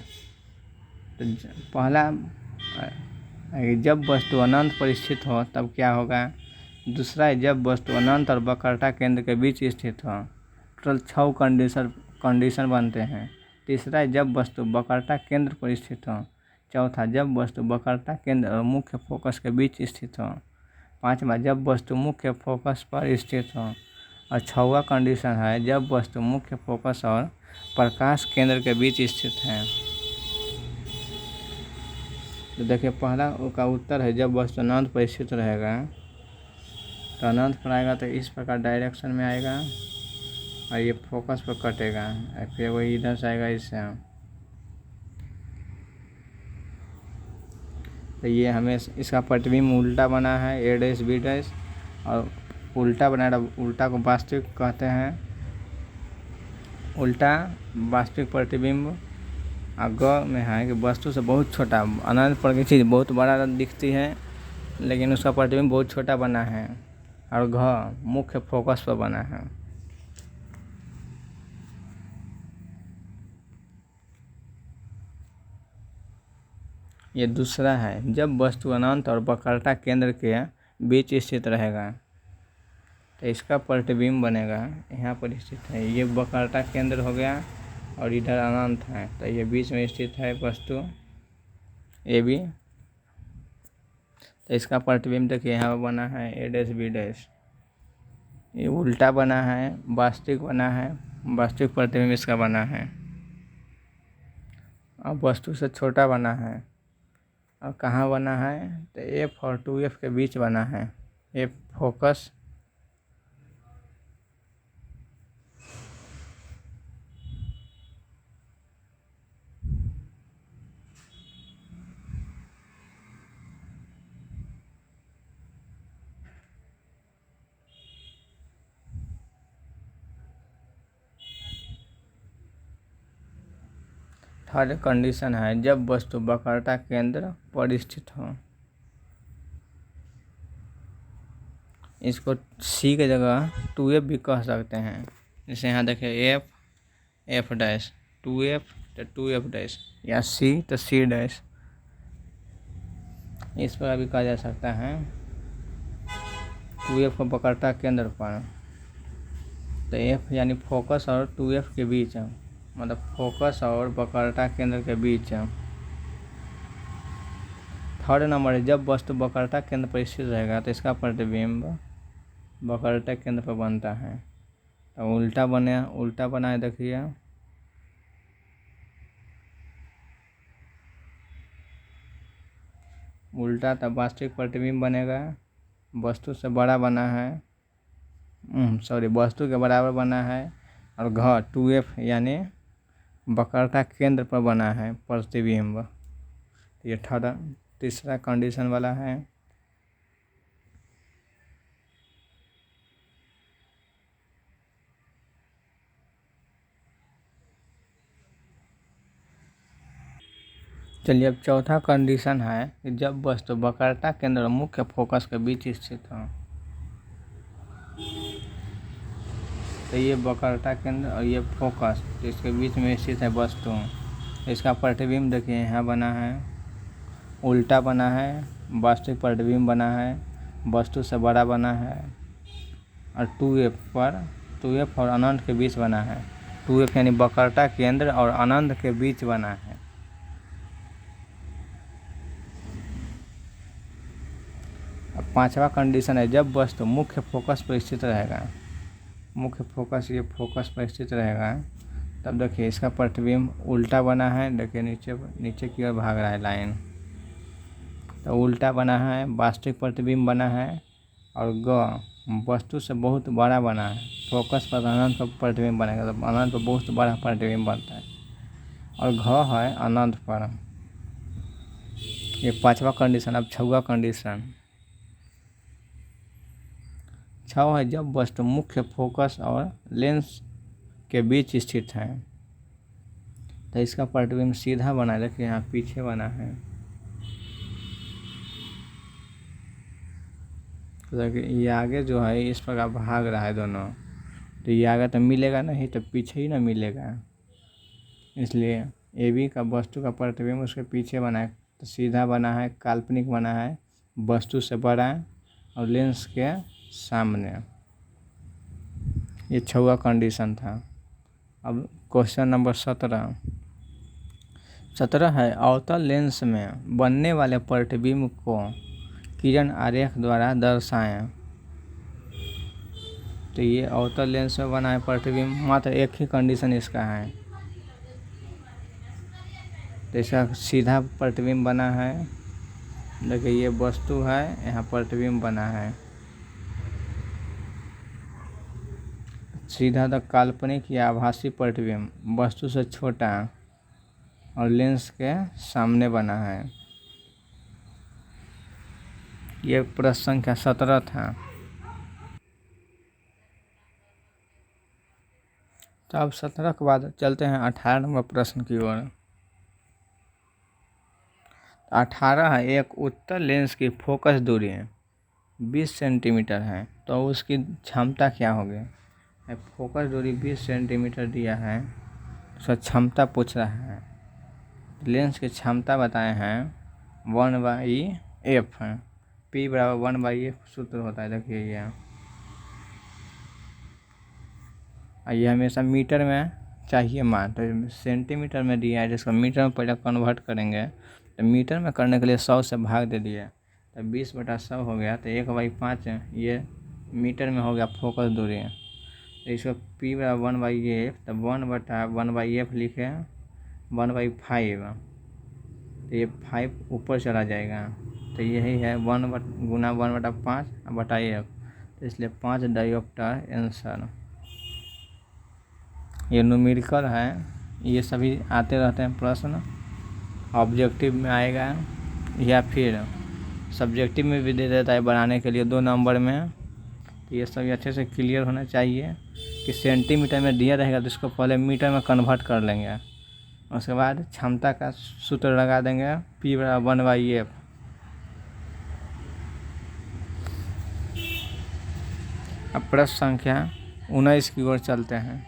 तो पहला, जब वस्तु अनंत पर स्थित हो तब क्या होगा। दूसरा है जब वस्तु अनंत और वक्रता केंद्र के बीच स्थित हो। टोटल 6 कंडीशन बनते हैं। तीसरा है जब वस्तु वक्रता केंद्र पर स्थित हो। चौथा जब वस्तु वक्रता केंद्र और मुख्य फोकस के बीच स्थित हो। पांचवा जब वस्तु मुख्य फोकस पर स्थित हो। और छठवां कंडीशन है जब वस्तु मुख्य फोकस और प्रकाश केंद्र के बीच स्थित है। तो देखिए पहला का उत्तर है जब वस्तु अनंत पर स्थित रहेगा। तो अनंत पर आएगा तो इस प्रकार डायरेक्शन में आएगा और ये फोकस पर कटेगा और फिर वही इधर से आएगा इससे। तो ये हमें इसका प्रतिबिंब उल्टा बना है ए डैश बी डैश, और उल्टा बनाया, उल्टा को वास्तविक कहते हैं। उल्टा वास्तविक प्रतिबिंब ग में है कि वस्तु से बहुत छोटा, अनंत पर की चीज़ बहुत बड़ा दिखती है लेकिन उसका प्रतिबिंब बहुत छोटा बना है। और घ मुख्य फोकस पर बना है। ये दूसरा है जब वस्तु अनंत और वक्रता केंद्र के बीच स्थित रहेगा तो इसका प्रतिबिंब बनेगा यहाँ पर स्थित है। ये वक्रता केंद्र हो गया और इधर अनंत है, तो ये बीच में स्थित है वस्तु ए बी। तो इसका प्रतिबिंब देखिए यहाँ पर बना है ए डैश बी डैश। ये उल्टा बना है, वास्तविक बना है, वास्तविक प्रतिबिंब इसका बना है। अब वस्तु से छोटा बना है और कहाँ बना है तो एफ और 2f के बीच बना है। एफ फोकस थर्ड कंडीशन है जब वस्तु वक्रता केंद्र पर स्थित हो। इसको सी की जगह 2f भी कह सकते हैं। जैसे यहाँ देखिए f डैश 2f तो 2f डैश या c तो c डैश, इस पर भी कहा जा सकता है। 2f को वक्रता केंद्र पर, तो f यानी फोकस और 2f के बीच है, मतलब फोकस और वक्रता केंद्र के बीच है। थर्ड नंबर है जब वस्तु वक्रता केंद्र पर स्थित रहेगा तो इसका प्रतिबिंब वक्रता केंद्र पर बनता है। तो उल्टा बना है, देखिए उल्टा, तब वास्तविक प्रतिबिंब बनेगा, वस्तु से बड़ा बना है, वस्तु के बराबर बना है, और घ 2f यानी वक्रता केंद्र पर बना है प्रतिबिंब। ये तीसरा कंडीशन वाला है। चलिए अब चौथा कंडीशन है कि जब वस्तु वक्रता केंद्र और मुख्य फोकस के बीच स्थित हो। तो ये वक्रता केंद्र और ये फोकस, तो इसके बीच में स्थित है वस्तु। इसका प्रतिबिंब देखिए यहाँ बना है, उल्टा बना है, वास्तविक प्रतिबिंब बना है, वस्तु से बड़ा बना है, और 2f और अनंत के बीच बना है। 2f यानी वक्रता केंद्र और अनंत के बीच बना है। अब पांचवा कंडीशन है जब वस्तु मुख्य फोकस पर स्थित रहेगा। मुख्य फोकस ये फोकस पर स्थित रहेगा, तब देखिए इसका प्रतिबिंब उल्टा बना है, देखिए नीचे की ओर भाग रहा है लाइन, तो उल्टा बना है, वास्तविक प्रतिबिंब बना है, और ग वस्तु से बहुत बड़ा बना है। फोकस पर अनंत पर प्रतिबिंब बनेगा, तो अनंत पर बहुत बड़ा प्रतिबिंब बनता है, और घ है अनंत पर। ये पांचवा कंडीशन। अब छठवां कंडीशन, छह है जब वस्तु मुख्य फोकस और लेंस के बीच स्थित है। तो इसका प्रतिबिंब सीधा बना है, देखिए यहाँ पीछे बना है, तो देखिए ये आगे जो है इस प्रकार भाग रहा है दोनों, तो ये आगे तो मिलेगा नहीं, तो पीछे ही ना मिलेगा, इसलिए ए बी का वस्तु का प्रतिबिंब उसके पीछे बना है, तो सीधा बना है, काल्पनिक बना है, वस्तु से बड़ा और लेंस के सामने। ये छठवां कंडीशन था। अब क्वेश्चन नंबर 17 है अवतल लेंस में बनने वाले प्रतिबिंब को किरण आरेख द्वारा दर्शाएं। तो ये अवतल लेंस में बना है प्रतिबिंब, मात्र एक ही कंडीशन इसका है, तो इसका सीधा प्रतिबिंब बना है, देखिए ये वस्तु है, यहाँ प्रतिबिंब बना है, सीधा तक काल्पनिक या आभासी प्रतिबिंब वस्तु से छोटा और लेंस के सामने बना है। ये प्रश्न संख्या 17 था। तो अब 17 के बाद चलते हैं 18 नंबर प्रश्न की ओर। 18 है एक उत्तल लेंस की फोकस दूरी 20 सेंटीमीटर है, तो उसकी क्षमता क्या होगी। फोकस दूरी 20 सेंटीमीटर दिया है, उसका क्षमता पूछ रहा है। लेंस की क्षमता बताए हैं 1/f है, P बराबर 1/f सूत्र होता है, देखिए ये हमेशा मीटर में चाहिए मान, तो सेंटीमीटर में दिया है, जिसको मीटर में पहले कन्वर्ट करेंगे, तो मीटर में करने के लिए 100 से भाग दे दिया, तो 20/100 हो गया, तो 1/5 ये मीटर में हो गया फोकस दूरी। तो इसको P बराबर 1/f, तो 1/1/f लिखे 1/5, तो ये 5 ऊपर चला जाएगा, तो यही है 1 गुना 1/5/f, तो इसलिए 5 डायोप्टर आंसर। ये न्यूमेरिकल है, ये सभी आते रहते हैं प्रश्न, ऑब्जेक्टिव में आएगा या फिर सब्जेक्टिव में भी दे देता है बनाने के लिए 2 नंबर में। तो ये सभी अच्छे से क्लियर होना चाहिए कि सेंटीमीटर में दिया रहेगा तो इसको पहले मीटर में कन्वर्ट कर लेंगे, उसके बाद क्षमता का सूत्र लगा देंगे P बराबर 1/F। अब प्रश्न संख्या 19 की ओर चलते हैं।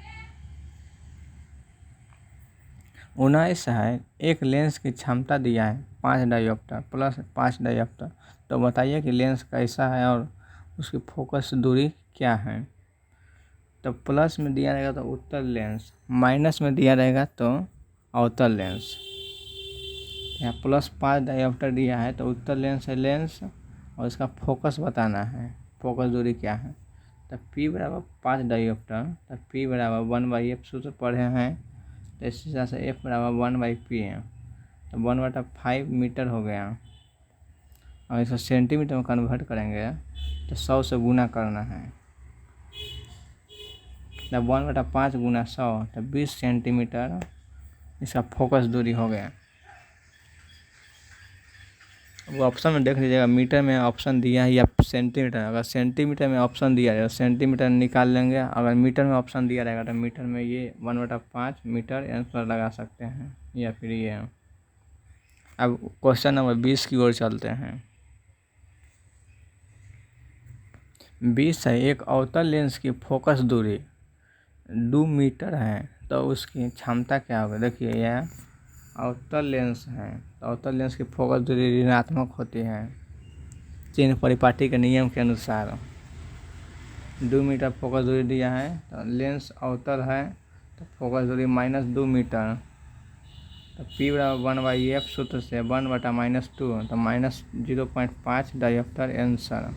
19 है, एक लेंस की क्षमता दिया है 5 डायोप्टर प्लस 5 डायोप्टर, तो बताइए कि लेंस कैसा है और उसकी फोकस दूरी क्या है। तो प्लस में दिया रहेगा तो उत्तल लेंस, माइनस में दिया रहेगा तो अवतल लेंस। यहाँ प्लस 5 डायोप्टर दिया है तो उत्तल लेंस है लेंस, और इसका फोकस बताना है, फोकस दूरी क्या है। तो P बराबर 5 डायोप्टर, तो P बराबर 1/F सूत्र पढ़े हैं, तो इस हिसाब से F बराबर 1/P है, तो 1/5 मीटर हो गया। और इसको सेंटीमीटर में कन्वर्ट करेंगे तो 100 से गुना करना है, तो 1/5 गुना 100 तो 20 सेंटीमीटर इसका फोकस दूरी हो गया। वो ऑप्शन में देख लीजिएगा, मीटर में ऑप्शन दिया है या सेंटीमीटर। अगर सेंटीमीटर में ऑप्शन दिया है तो सेंटीमीटर निकाल लेंगे, अगर मीटर में ऑप्शन दिया रहेगा तो मीटर में ये 1/5 मीटर आंसर लगा सकते हैं, या फिर ये। अब क्वेश्चन नंबर 20 की ओर चलते हैं। 20 है, एक अवतल लेंस की फोकस दूरी 2 मीटर है, तो उसकी क्षमता क्या होगी। देखिए यह अवतल लेंस है, तो अवतल लेंस की फोकस दूरी ऋणात्मक होती है चिन्ह परिपाटी के नियम के अनुसार। 2 मीटर फोकस दूरी दिया है, तो लेंस अवतल है तो फोकस दूरी -2 मीटर, तो P बराबर 1/F सूत्र से 1/-2 तो -0.5 dioptre answer.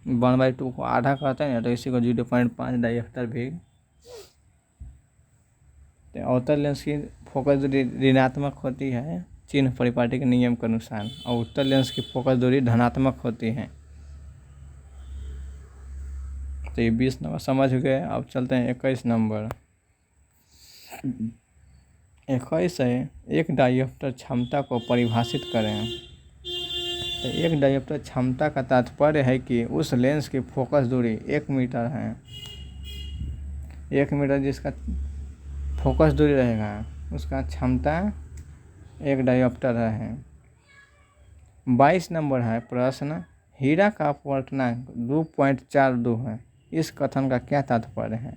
One by two को आधा करते हैं तो इसी को 0.5 डायोप्टर भी। तो अवतल लेंस की फोकस दूरी ऋणात्मक होती है चिन्ह परिपाटी के नियम के अनुसार, और उत्तल लेंस की फोकस दूरी धनात्मक होती है। तो ये 20 नंबर समझ गए। अब चलते हैं 21 नंबर। 21 है, एक डायोप्टर क्षमता को परिभाषित करें। तो एक डायोप्टर क्षमता का तात्पर्य है कि उस लेंस की फोकस दूरी 1 मीटर है। 1 मीटर जिसका फोकस दूरी रहेगा उसका क्षमता 1 डायोप्टर है। 22 नंबर है प्रश्न, हीरा का अपवर्तनांक 2.42 है, इस कथन का क्या तात्पर्य है।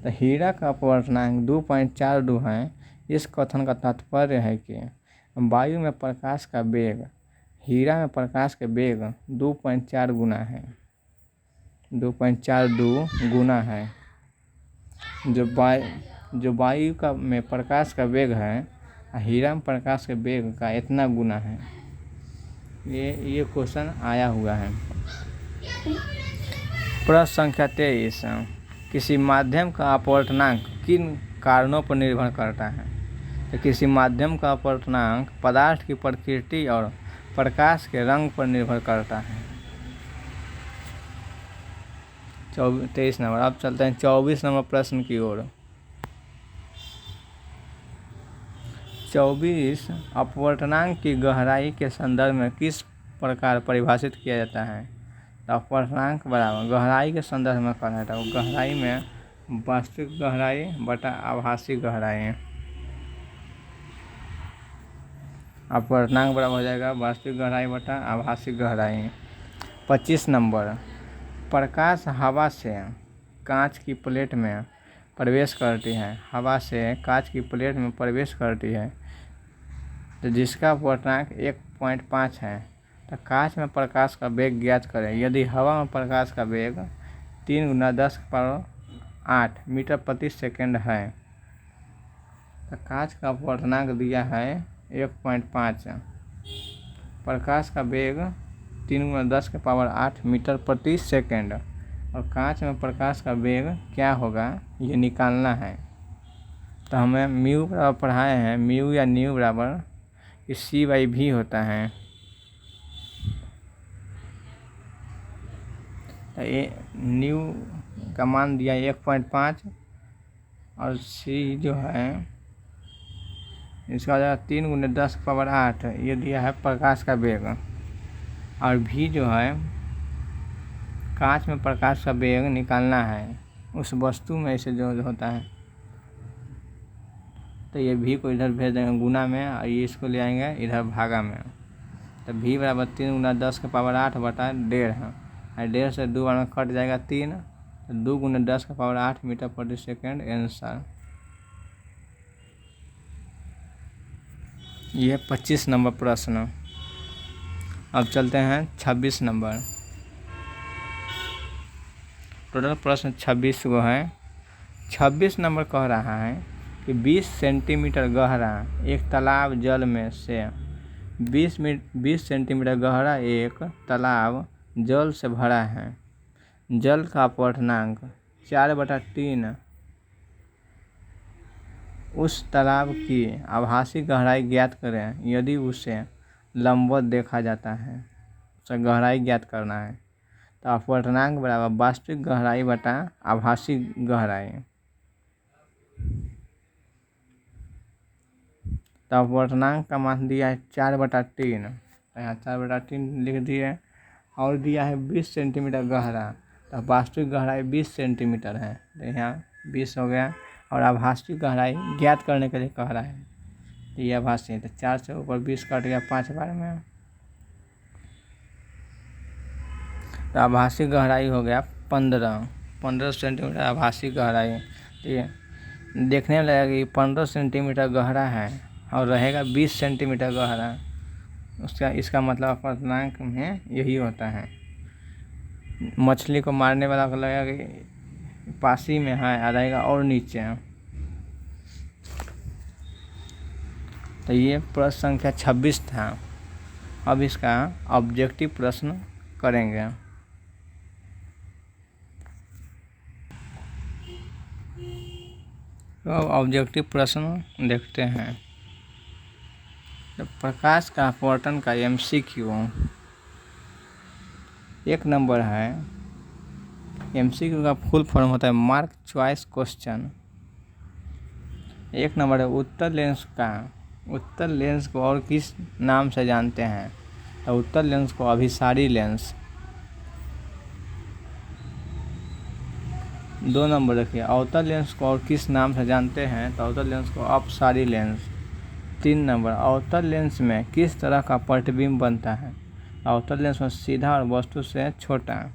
तो हीरा का अपवर्तनांक 2.42 है, इस कथन का तात्पर्य है कि वायु में प्रकाश का वेग हीरा में प्रकाश के वेग 2.4 गुना है, 2.42 गुना है। जो वायु का में प्रकाश का वेग है, हीरा में प्रकाश के वेग का इतना गुना है। ये क्वेश्चन आया हुआ है। प्रश्न संख्या 23, किसी माध्यम का अपवर्तनांक किन कारणों पर निर्भर करता है। तो किसी माध्यम का अपवर्तनांक पदार्थ की प्रकृति और प्रकाश के रंग पर निर्भर करता है। 23 नंबर। अब चलते हैं 24 नंबर प्रश्न की ओर। 24, अपवर्तनांक की गहराई के संदर्भ में किस प्रकार परिभाषित किया जाता है। तो अपवर्तनांक बराबर गहराई के संदर्भ में करना है, तो गहराई में वास्तविक गहराई बटा आभासी गहराई। अपवर्तनांक बराबर हो जाएगा वास्तविक गहराई बटा आभासी गहराई। 25 नंबर, प्रकाश हवा से कांच की प्लेट में प्रवेश करती है, हवा से कांच की प्लेट में प्रवेश करती है, तो जिसका अपवर्तनांक 1.5 है। तो कांच में प्रकाश का वेग ज्ञात करें। यदि हवा में प्रकाश का वेग 3 × 10⁸ मीटर प्रति सेकंड है, तो कांच का अपवर्तनांक दिया है 1.5, प्रकाश का वेग 3 × 10⁸ मीटर प्रति सेकंड, और कांच में प्रकाश का वेग क्या होगा ये निकालना है। तो हमें म्यू बराबर पढ़ाए हैं, म्यू या न्यू बराबर C/V होता है। तो ये न्यू का मान दिया 1.5 और C जो है इसका हो जाएगा 3 × 10⁸, ये दिया है प्रकाश का वेग, और V जो है कांच में प्रकाश का वेग निकालना है उस वस्तु में से जो होता है, तो ये भी को इधर भेज देंगे गुना में और ये इसको ले आएंगे इधर भागा में। तो भी बराबर 3 गुना 10 के पावर 8 बटा 1.5 और 1.5 से 2 बार में कट जाएगा 3, तो 2 गुना 10 के पावर 8 मीटर प्रति सेकेंड आंसर। ये 25 नंबर प्रश्न। अब चलते हैं 26 नंबर। टोटल प्रश्न 26 गो है। 26 नंबर कह रहा है कि 20 सेंटीमीटर गहरा एक तालाब जल में से 20 सेंटीमीटर गहरा एक तालाब जल से भरा है। जल का अपवर्तनांक 4/3 उस तालाब की आभासी गहराई ज्ञात करें यदि उसे लंबवत देखा जाता है। उसे गहराई ज्ञात करना है, तो अपवर्तनांक बराबर वास्तविक गहराई बटा आभासी गहराई। तो अपवर्तनांक का मान दिया है 4/3, तो यहाँ 4/3 लिख दिए और दिया है 20 सेंटीमीटर गहरा, तो वास्तविक गहराई 20 सेंटीमीटर है, तो यहाँ 20 हो गया और आभासी गहराई ज्ञात करने के लिए कह रहा है, तो ये आभासी है, तो 4 से ऊपर 20 कट गया 5 बार में, तो आभासी गहराई हो गया 15 सेंटीमीटर आभासी गहराई। तो ये देखने में लगेगा कि 15 सेंटीमीटर गहरा है और रहेगा 20 सेंटीमीटर गहरा, इसका मतलब अपवर्तनांक में यही होता है। मछली को मारने वाला को लगेगा कि पास ही में है आ रहेगा और नीचे। तो ये प्रश्न संख्या 26 था। अब इसका ऑब्जेक्टिव प्रश्न करेंगे। तो ऑब्जेक्टिव प्रश्न देखते हैं। तो प्रकाश का अपवर्तन का MCQ 1 नंबर है। MCQ का फुल फॉर्म होता है मार्क चॉइस क्वेश्चन। 1 नंबर है उत्तर लेंस को और किस नाम से जानते हैं, तो उत्तर लेंस को अभिसारी लेंस। 2 नंबर रखिए अवतल लेंस को और किस नाम से जानते हैं, तो अवतल लेंस को अपसारी लेंस। 3 नंबर अवतल लेंस में किस तरह का प्रतिबिंब बनता है, अवतल लेंस में सीधा और वस्तु से छोटा।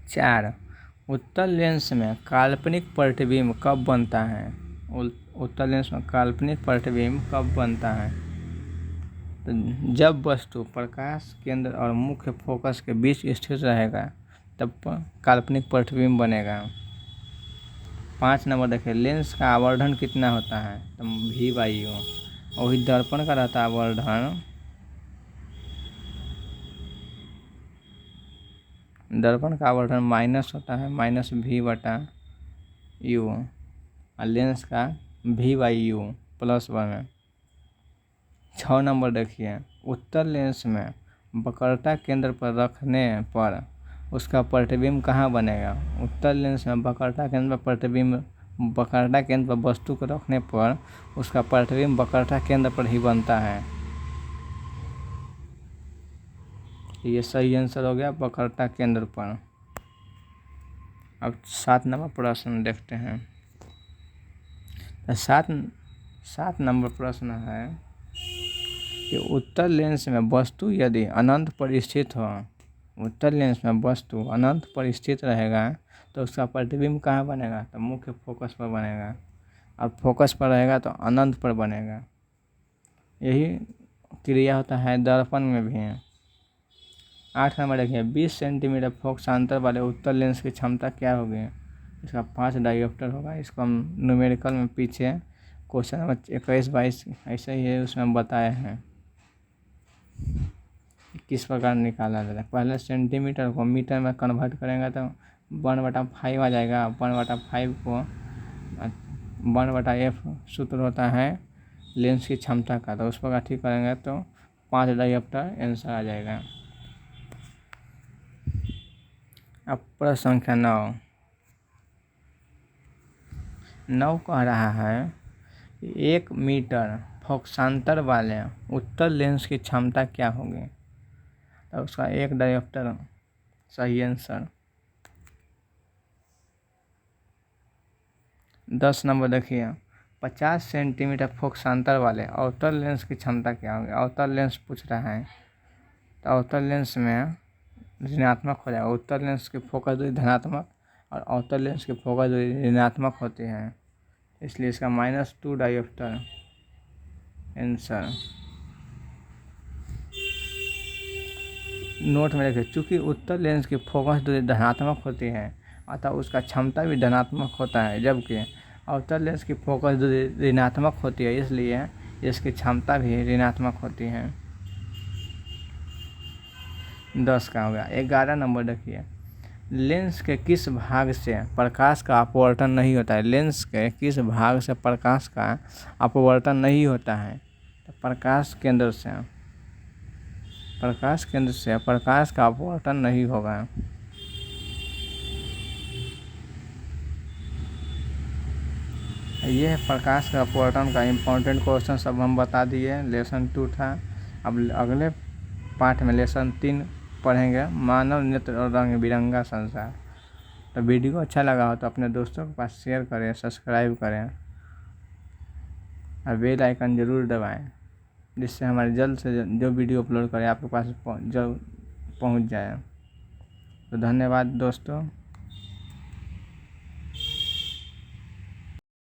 4 उत्तल लेंस में काल्पनिक प्रतिबिंब कब बनता है, उत्तल लेंस में काल्पनिक प्रतिबिंब कब बनता है, तो जब वस्तु प्रकाश केंद्र और मुख्य फोकस के बीच स्थित रहेगा तब काल्पनिक प्रतिबिंब बनेगा। 5 नंबर देखिए लेंस का आवर्धन कितना होता है, तो V/U। वही दर्पण का रहता है आवर्धन, दर्पण का आवर्धन माइनस होता है -V/U और लेंस का V/U +1। 6 नंबर देखिए उत्तल लेंस में वक्रता केंद्र पर रखने पर उसका प्रतिबिंब कहाँ बनेगा, उत्तल लेंस में वक्रता केंद्र पर प्रतिबिंब वक्रता केंद्र पर वस्तु को रखने पर उसका प्रतिबिंब वक्रता केंद्र पर ही बनता है। ये सही आंसर हो गया वक्रता केंद्र पर। अब 7 नंबर प्रश्न देखते हैं। 7 नंबर प्रश्न है कि उत्तल लेंस में वस्तु यदि अनंत पर स्थित हो, उत्तल लेंस में वस्तु अनंत पर स्थित रहेगा तो उसका प्रतिबिंब कहाँ बनेगा, तो मुख्य फोकस पर बनेगा, और फोकस पर रहेगा तो अनंत पर बनेगा। यही क्रिया होता है दर्पण में भी। 8 नंबर देखिए 20 सेंटीमीटर फोकसांतर वाले उत्तल लेंस की क्षमता क्या होगी, इसका 5 डायोप्टर होगा। इसको हम न्यूमेरिकल में पीछे क्वेश्चन नंबर 21-22 ऐसे ही है उसमें बताए हैं किस प्रकार निकाला जाता है। पहले सेंटीमीटर को मीटर में कन्वर्ट करेंगे तो 1/5 आ जाएगा। 1/5 को 1/f सूत्र होता है लेंस की क्षमता का, तो उस प्रकार ठीक करेंगे तो 5 डायोप्टर आंसर आ जाएगा। अब प्रश्न संख्या 9 कह रहा है 1 मीटर फोकसांतर वाले उत्तल लेंस की क्षमता क्या होगी? तो उसका 1 डायोप्टर सही आंसर। 10 नंबर देखिए, 50 सेंटीमीटर फोकसांतर वाले अवतल लेंस की क्षमता क्या होगी? अवतल लेंस पूछ रहा है, तो अवतल लेंस में ऋणात्मक हो जाएगा। उत्तल लेंस की फोकस दूरी धनात्मक और अवतल लेंस की फोकस दूरी ऋणात्मक होती है, इसलिए इसका -2 डायोप्टर आंसर। नोट में देखिए, चूँकि उत्तल लेंस की फोकस दूरी धनात्मक होती है अतः उसका क्षमता भी धनात्मक होता है, जबकि अवतल लेंस की फोकस दूरी ऋणात्मक होती है, इसलिए इसकी क्षमता भी ऋणात्मक होती है। 10 का हो गया। 11 नंबर देखिए, लेंस के किस भाग से प्रकाश का अपवर्तन नहीं होता है? लेंस के किस भाग से प्रकाश का अपवर्तन नहीं होता है? तो प्रकाश केंद्र से प्रकाश का अपवर्तन नहीं होगा। ये है प्रकाश का अपवर्तन का इम्पोर्टेंट क्वेश्चन सब हम बता दिए। लेसन 2 था। अब अगले पाठ में लेसन 3 पढ़ेंगे, मानव नेत्र और रंग बिरंगा संसार। तो वीडियो अच्छा लगा हो तो अपने दोस्तों के पास शेयर करें, सब्सक्राइब करें और बेल आइकन ज़रूर दबाएं, जिससे हमारे जल्द से जल्द जो वीडियो अपलोड करें आपके पास जल्द पहुंच जाए। तो धन्यवाद दोस्तों।